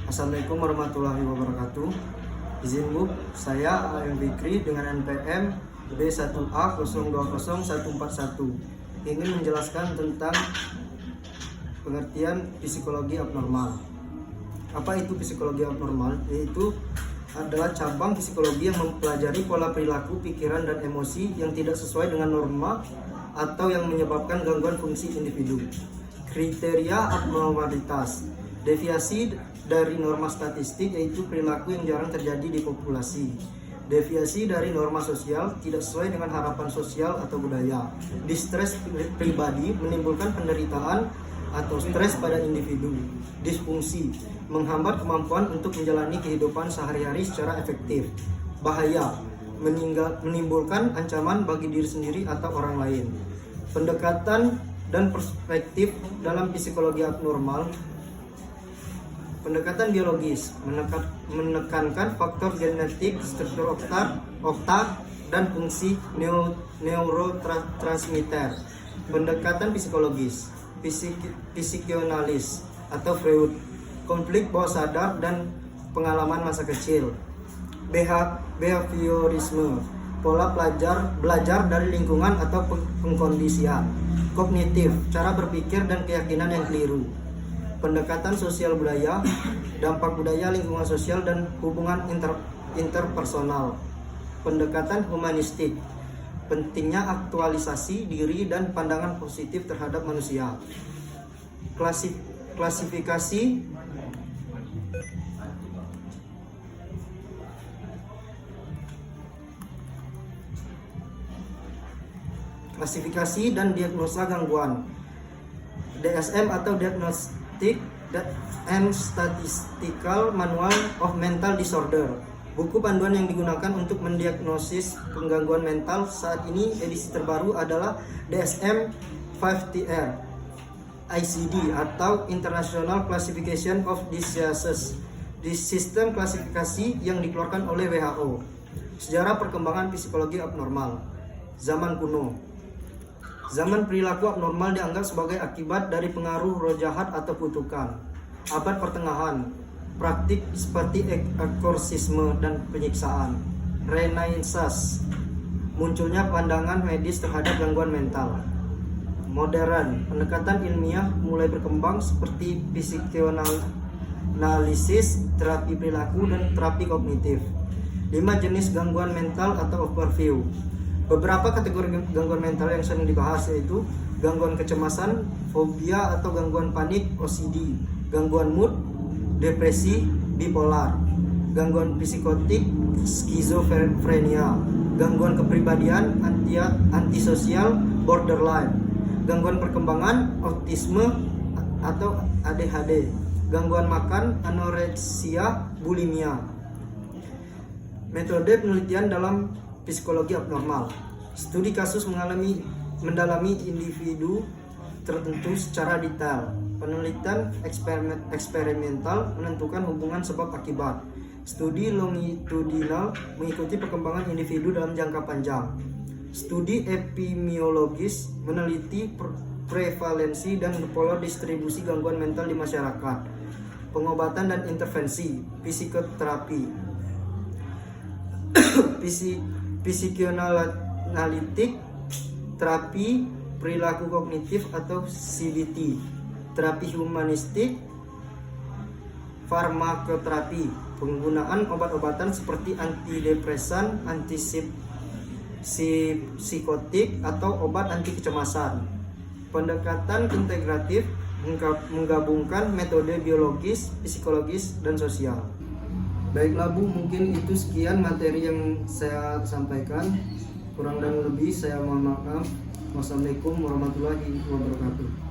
Assalamualaikum warahmatullahi wabarakatuh. Izin Bu, saya A.M. Fikri dengan NPM B1A020141 ingin menjelaskan tentang pengertian psikologi abnormal. Apa itu psikologi abnormal? Yaitu adalah cabang psikologi yang mempelajari pola perilaku, pikiran, dan emosi yang tidak sesuai dengan norma atau yang menyebabkan gangguan fungsi individu. Kriteria abnormalitas: deviasi dari norma statistik, yaitu perilaku yang jarang terjadi di populasi. Deviasi dari norma sosial, tidak sesuai dengan harapan sosial atau budaya. Distres pribadi, menimbulkan penderitaan atau stres pada individu. Disfungsi, menghambat kemampuan untuk menjalani kehidupan sehari-hari secara efektif. Bahaya, menimbulkan ancaman bagi diri sendiri atau orang lain. Pendekatan dan perspektif dalam psikologi abnormal. Pendekatan biologis, menekankan faktor genetik, struktur otak, dan fungsi neurotransmitter. Pendekatan psikologis, psikianalis atau Freud, konflik bawah sadar dan pengalaman masa kecil. Behaviorisme, pola belajar dari lingkungan atau pengkondisian. Kognitif, cara berpikir dan keyakinan yang keliru. Pendekatan sosial budaya, dampak budaya, lingkungan sosial, dan hubungan interpersonal. Pendekatan humanistik, pentingnya aktualisasi diri dan pandangan positif terhadap manusia. Klasifikasi dan diagnosa gangguan. DSM atau Diagnostic and Statistical Manual of Mental Disorder, buku panduan yang digunakan untuk mendiagnosis penggangguan mental. Saat ini edisi terbaru adalah DSM 5TR ICD atau International Classification of Diseases, di sistem klasifikasi yang dikeluarkan oleh WHO. Sejarah perkembangan psikologi abnormal. Zaman kuno. Zaman perilaku abnormal dianggap sebagai akibat dari pengaruh roh jahat atau kutukan. Abad pertengahan, praktik seperti eksorsisme dan penyiksaan. Renaissance, munculnya pandangan medis terhadap gangguan mental. Modern, pendekatan ilmiah mulai berkembang seperti psikoanalisis, terapi perilaku, dan terapi kognitif. 5 jenis gangguan mental atau overview. Beberapa kategori gangguan mental yang sering dibahas yaitu gangguan kecemasan, fobia atau gangguan panik, OCD, gangguan mood, depresi, bipolar, gangguan psikotik, skizofrenia, gangguan kepribadian, antisosial, borderline, gangguan perkembangan, autisme atau ADHD, gangguan makan, anoreksia, bulimia. Metode penelitian dalam psikologi abnormal. Studi kasus mendalami individu tertentu secara detail. Penelitian eksperimental menentukan hubungan sebab akibat. Studi longitudinal mengikuti perkembangan individu dalam jangka panjang. Studi epidemiologis meneliti prevalensi dan pola distribusi gangguan mental di masyarakat. Pengobatan dan intervensi, psikoterapi, psikianalitik, terapi perilaku kognitif atau CBT, terapi humanistik, farmakoterapi, penggunaan obat-obatan seperti antidepresan, antipsikotik atau obat anti kecemasan. Pendekatan integratif menggabungkan metode biologis, psikologis, dan sosial. Baiklah Bu, mungkin itu sekian materi yang saya sampaikan. Kurang dan lebih saya mohon maaf. Wassalamualaikum warahmatullahi wabarakatuh.